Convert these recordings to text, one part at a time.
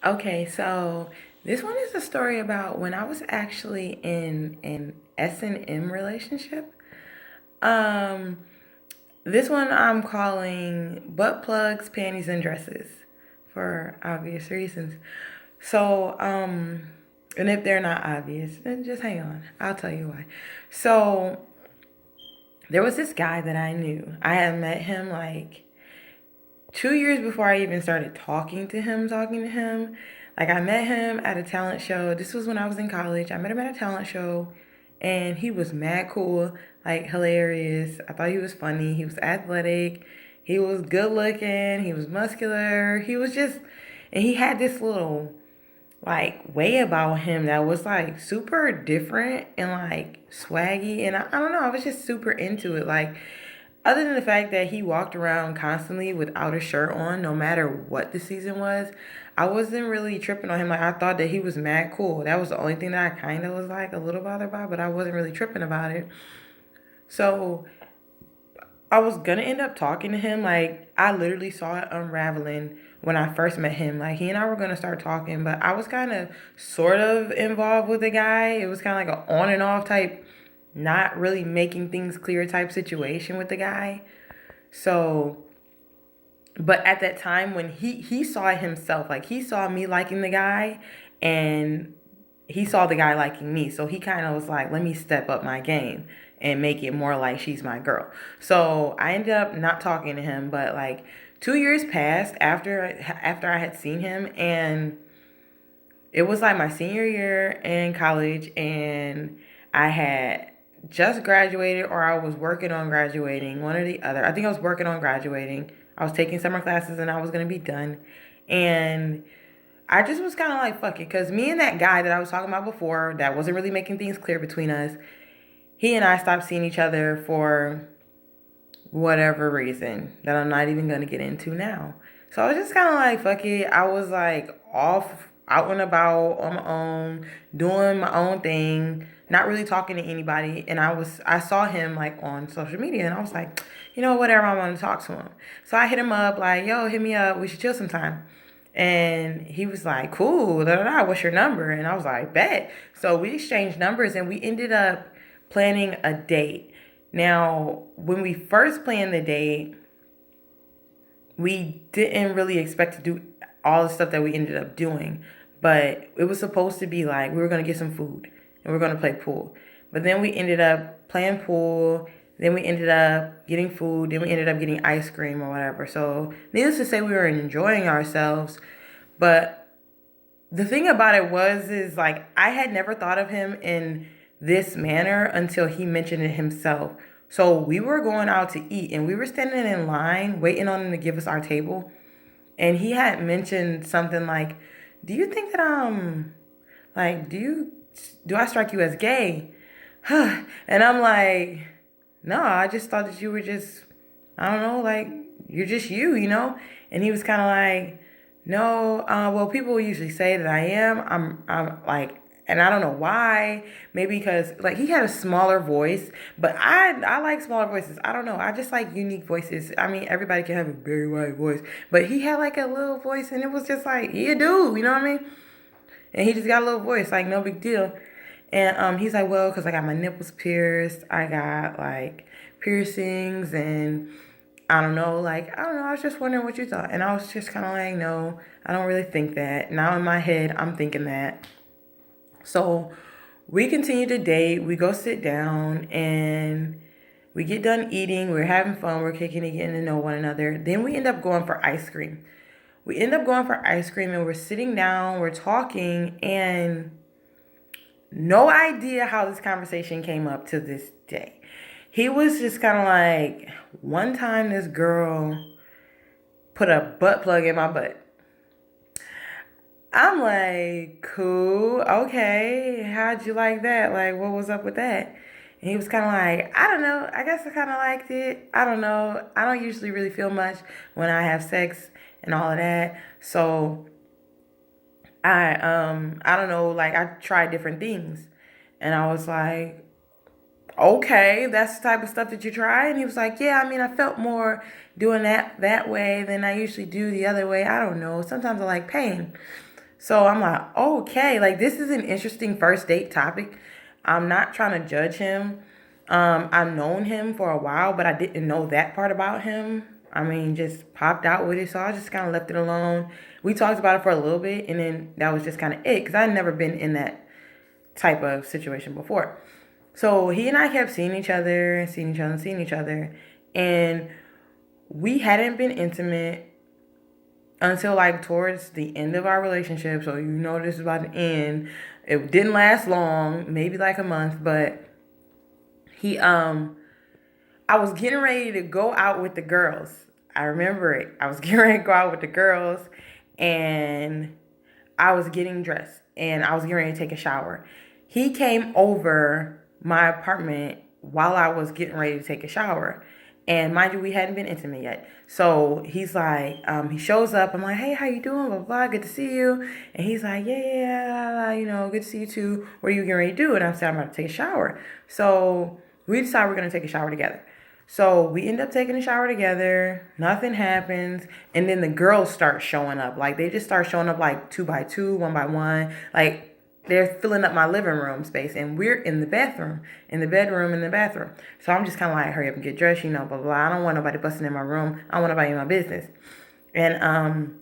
Okay, so this one is a story about when I was actually in an S&M relationship. Um, this one I'm calling butt plugs, panties, and dresses for obvious reasons. So, and if they're not obvious, then just hang on. I'll tell you why. So, there was this guy that I knew. I had met him like 2 years before I even started talking to him. Like I met him at a talent show. This was when I was in college. I met him at a talent show and he was mad cool, like hilarious. I thought he was funny. He was athletic. He was good looking. He was muscular. He was just, and he had this little like way about him that was like super different and like swaggy. And I don't know, I was just super into it. Like, other than the fact that he walked around constantly without a shirt on, no matter what the season was, I wasn't really tripping on him. Like, I thought that he was mad cool. That was the only thing that I kind of was like a little bothered by, but I wasn't really tripping about it. So I was gonna end up talking to him. Like, I literally saw it unraveling when I first met him. Like, he and I were gonna start talking, but I was kind of sort of involved with the guy. It was kind of like an on and off type, not really making things clear type situation with the guy. So, but at that time when he saw it himself, like he saw me liking the guy, and he saw the guy liking me. So he kind of was like, let me step up my game and make it more like she's my girl. So I ended up not talking to him, but like 2 years passed after I had seen him, and it was like my senior year in college, and I had just graduated or I was working on graduating, one or the other. I think I was working on graduating. I was taking summer classes and I was going to be done. And I just was kind of like, fuck it. Because me and that guy that I was talking about before, that wasn't really making things clear between us, he and I stopped seeing each other for whatever reason that I'm not even going to get into now. So I was just kind of like, fuck it. I was like off, out and about on my own, doing my own thing, not really talking to anybody. And I saw him like on social media and I was like, whatever, I want to talk to him. So I hit him up like, yo, hit me up. We should chill sometime. And he was like, cool, da da da, what's your number? And I was like, bet. So we exchanged numbers and we ended up planning a date. Now, when we first planned the date, we didn't really expect to do all the stuff that we ended up doing. But it was supposed to be like we were going to get some food and we were going to play pool. But then we ended up playing pool. Then we ended up getting food. Then we ended up getting ice cream or whatever. So, needless to say, we were enjoying ourselves. But the thing about it is like I had never thought of him in this manner until he mentioned it himself. So we were going out to eat and we were standing in line waiting on him to give us our table. And he had mentioned something like, do you think that like do I strike you as gay? And I'm like, no, I just thought that you were just, I don't know, like you're just you. And he was kind of like, no, well, people usually say that I am. I'm like, and I don't know why. Maybe because like he had a smaller voice, but I like smaller voices. I don't know. I just like unique voices. I mean, everybody can have a very wide voice, but he had like a little voice, and it was just like he a dude. You know what I mean? And he just got a little voice, like no big deal. And he's like, well, because I got my nipples pierced, I got like piercings, and I don't know. I was just wondering what you thought, and I was just kind of like, no, I don't really think that. Now in my head, I'm thinking that. So we continue to date. We go sit down, and we get done eating. We're having fun. We're kicking it, getting to know one another. Then we end up going for ice cream. We end up going for ice cream, and we're sitting down. We're talking, and no idea how this conversation came up to this day. He was just kind of like, one time this girl put a butt plug in my butt. I'm like, cool, okay, how'd you like that? Like, what was up with that? And he was kind of like, I don't know, I guess I kind of liked it. I don't know. I don't usually really feel much when I have sex and all of that. So I don't know, like I tried different things. And I was like, okay, that's the type of stuff that you try. And he was like, yeah, I mean, I felt more doing that way than I usually do the other way. I don't know. Sometimes I like pain. So I'm like, okay, like this is an interesting first date topic. I'm not trying to judge him. I've known him for a while, but I didn't know that part about him. I mean, just popped out with it, so I just kind of left it alone. We talked about it for a little bit, and then that was just kind of it, because I'd never been in that type of situation before. So he and I kept seeing each other, seeing each other, seeing each other, and we hadn't been intimate until like towards the end of our relationship. So you know this is about to end. It didn't last long, maybe like a month, but he I was getting ready to go out with the girls. I remember it. I was getting ready to go out with the girls, and I was getting dressed and I was getting ready to take a shower. He came over my apartment while I was getting ready to take a shower. And mind you, we hadn't been intimate yet. So he's like, he shows up. I'm like, hey, how you doing? Blah, blah, blah. Good to see you. And he's like, yeah, good to see you too. What are you getting ready to do? And I'm saying, I'm about to take a shower. So we decide we're going to take a shower together. So we end up taking a shower together. Nothing happens. And then the girls start showing up. Like, they just start showing up like 2 by 2, 1 by 1. Like, they're filling up my living room space. And we're in the bathroom, in the bedroom, in the bathroom. So I'm just kind of like, hurry up and get dressed, blah, blah, blah. I don't want nobody busting in my room. I don't want nobody in my business. And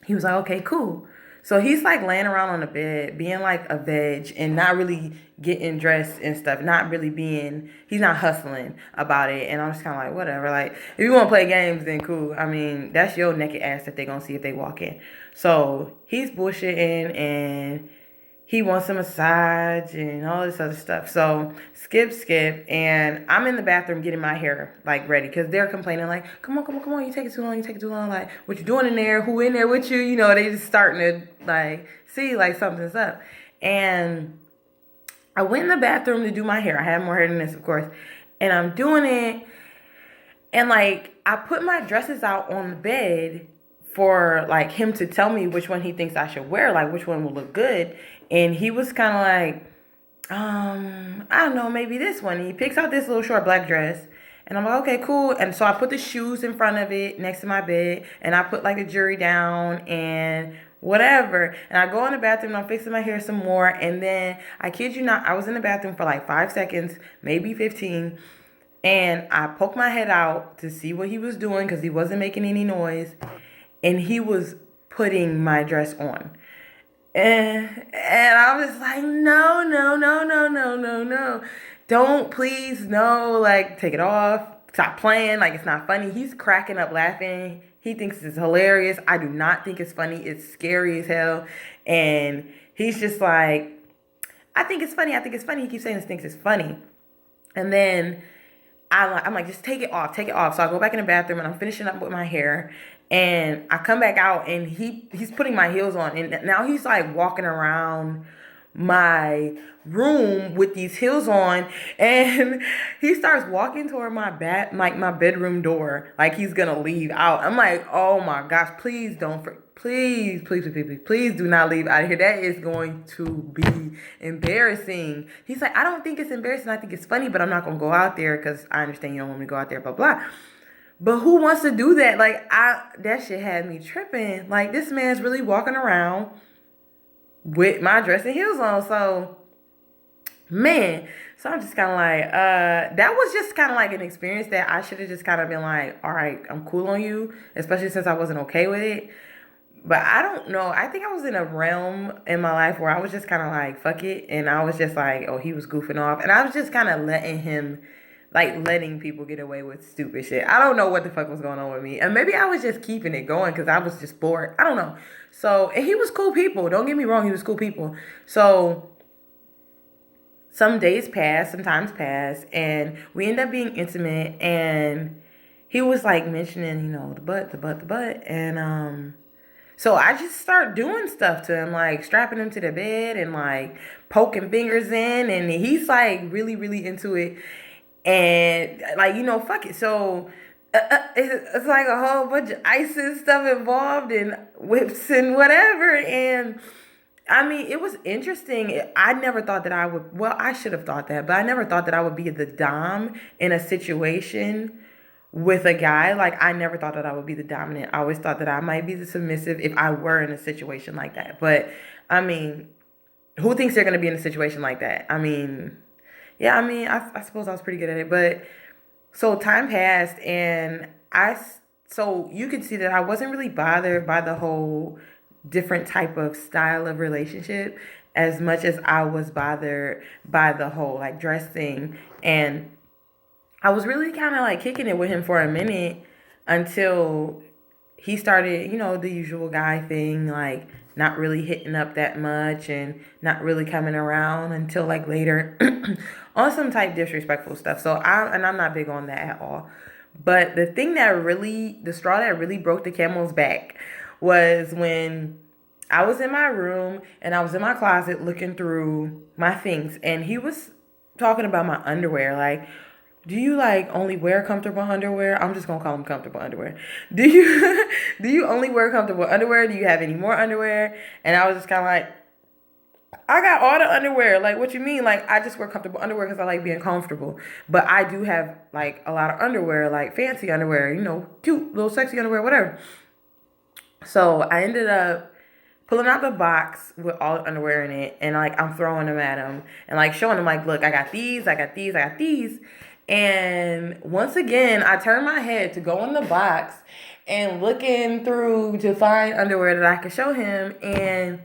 he was like, okay, cool. So he's like laying around on the bed, being like a veg and not really getting dressed and stuff, he's not hustling about it. And I'm just kind of like, whatever. Like, if you want to play games, then cool. I mean, that's your naked ass that they're going to see if they walk in. So he's bullshitting and he wants a massage and all this other stuff. So skip. And I'm in the bathroom getting my hair like ready because they're complaining like, come on. You take it too long. Like, what you doing in there? Who in there with you? They just starting to like see like something's up. And I went in the bathroom to do my hair. I had more hair than this, of course. And I'm doing it. And like, I put my dresses out on the bed for like him to tell me which one he thinks I should wear, like which one will look good. And he was kind of like, I don't know, maybe this one. And he picks out this little short black dress. And I'm like, okay, cool. And so I put the shoes in front of it next to my bed. And I put like the jewelry down and whatever. And I go in the bathroom and I'm fixing my hair some more. And then, I kid you not, I was in the bathroom for like 5 seconds, maybe 15. And I poked my head out to see what he was doing because he wasn't making any noise. And he was putting my dress on. And I was like, no. Don't, please, no. Like, take it off. Stop playing. Like, it's not funny. He's cracking up laughing. He thinks it's hilarious. I do not think it's funny. It's scary as hell. And he's just like, I think it's funny. He keeps saying he thinks it's funny. And then I'm like, just take it off. So I go back in the bathroom and I'm finishing up with my hair. And I come back out and he's putting my heels on. And now he's like walking around my room with these heels on. And he starts walking toward my my bedroom door. Like he's going to leave out. I'm like, oh my gosh, please don't. Please do not leave out of here. That is going to be embarrassing. He's like, I don't think it's embarrassing. I think it's funny, but I'm not going to go out there because I understand you don't want me to go out there, blah, blah. But who wants to do that? Like, that shit had me tripping. Like, this man's really walking around with my dress and heels on. So, man. So I'm just kind of like, that was just kind of like an experience that I should have just kind of been like, all right, I'm cool on you, especially since I wasn't okay with it. But I don't know. I think I was in a realm in my life where I was just kind of like, fuck it. And I was just like, oh, he was goofing off. And I was just kind of letting people get away with stupid shit. I don't know what the fuck was going on with me. And maybe I was just keeping it going because I was just bored. I don't know. So, and he was cool people. Don't get me wrong. He was cool people. So, some days passed, some times passed. And we ended up being intimate. And he was like mentioning, the butt. And, so I just start doing stuff to him, like strapping him to the bed and like poking fingers in. And he's like really, really into it. And like, fuck it. So it's like a whole bunch of ice and stuff involved and whips and whatever. And I mean, it was interesting. I never thought that I should have thought that, but I never thought that I would be the dom in a situation with a guy, like I never thought that I would be the dominant. I always thought that I might be the submissive if I were in a situation like that. But I mean, who thinks they're gonna be in a situation like that? I mean, yeah, I mean, I suppose I was pretty good at it. But so time passed, and so you could see that I wasn't really bothered by the whole different type of style of relationship as much as I was bothered by the whole like dress thing. And I was really kind of like kicking it with him for a minute until he started, the usual guy thing, like not really hitting up that much and not really coming around until like later on some type disrespectful stuff. I'm not big on that at all. But the straw that really broke the camel's back was when I was in my room and I was in my closet looking through my things, and he was talking about my underwear. Like, do you like only wear comfortable underwear? I'm just gonna call them comfortable underwear. Do you do you only wear comfortable underwear? Do you have any more underwear? And I was just kind of like, I got all the underwear. Like, what you mean? Like, I just wear comfortable underwear because I like being comfortable. But I do have like a lot of underwear, like fancy underwear, cute little sexy underwear, whatever. So I ended up pulling out the box with all the underwear in it, and like I'm throwing them at him and like showing him like, look, I got these, I got these, I got these. And once again, I turned my head to go in the box and looking through to find underwear that I could show him. And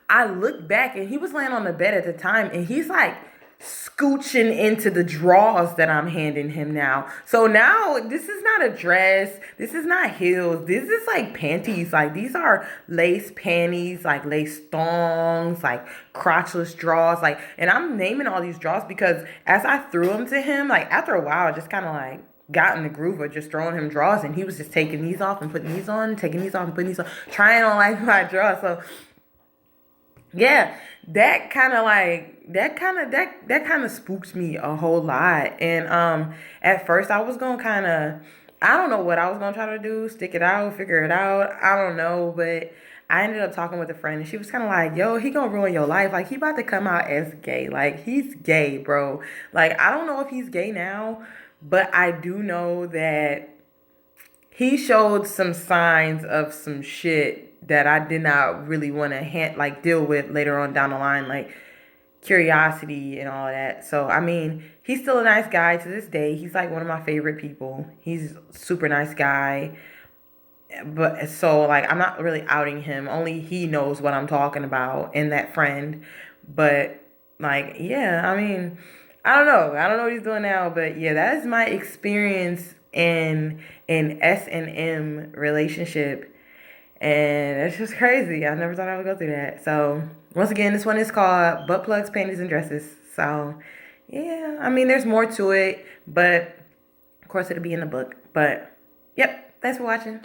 I looked back, and he was laying on the bed at the time, and he's like scooching into the drawers that I'm handing him now. So now this is not a dress. This is not heels. This is like panties. Like these are lace panties, like lace thongs, like crotchless drawers. Like, and I'm naming all these drawers because as I threw them to him, like after a while, I just kind of like got in the groove of just throwing him drawers, and he was just taking these off and putting these on, taking these off and putting these on, trying on like my drawers. So yeah, that kind of spooks me a whole lot. And at first I was gonna kind of, I don't know what I was gonna try to do, stick it out, figure it out. I don't know, but I ended up talking with a friend, and she was kind of like, "Yo, he gonna ruin your life. Like he about to come out as gay. Like he's gay, bro. Like I don't know if he's gay now, but I do know that." He showed some signs of some shit that I did not really want to like deal with later on down the line, like curiosity and all of that. So I mean, he's still a nice guy to this day. He's like one of my favorite people. He's a super nice guy. But so like I'm not really outing him. Only he knows what I'm talking about and that friend. But like yeah, I mean, I don't know. I don't know what he's doing now, but yeah, that is my experience in an S&M relationship. And it's just crazy. I never thought I would go through that. So once again, this one is called Butt Plugs, Panties, and Dresses. So yeah, I mean there's more to it, but of course it'll be in the book. But yep, thanks for watching.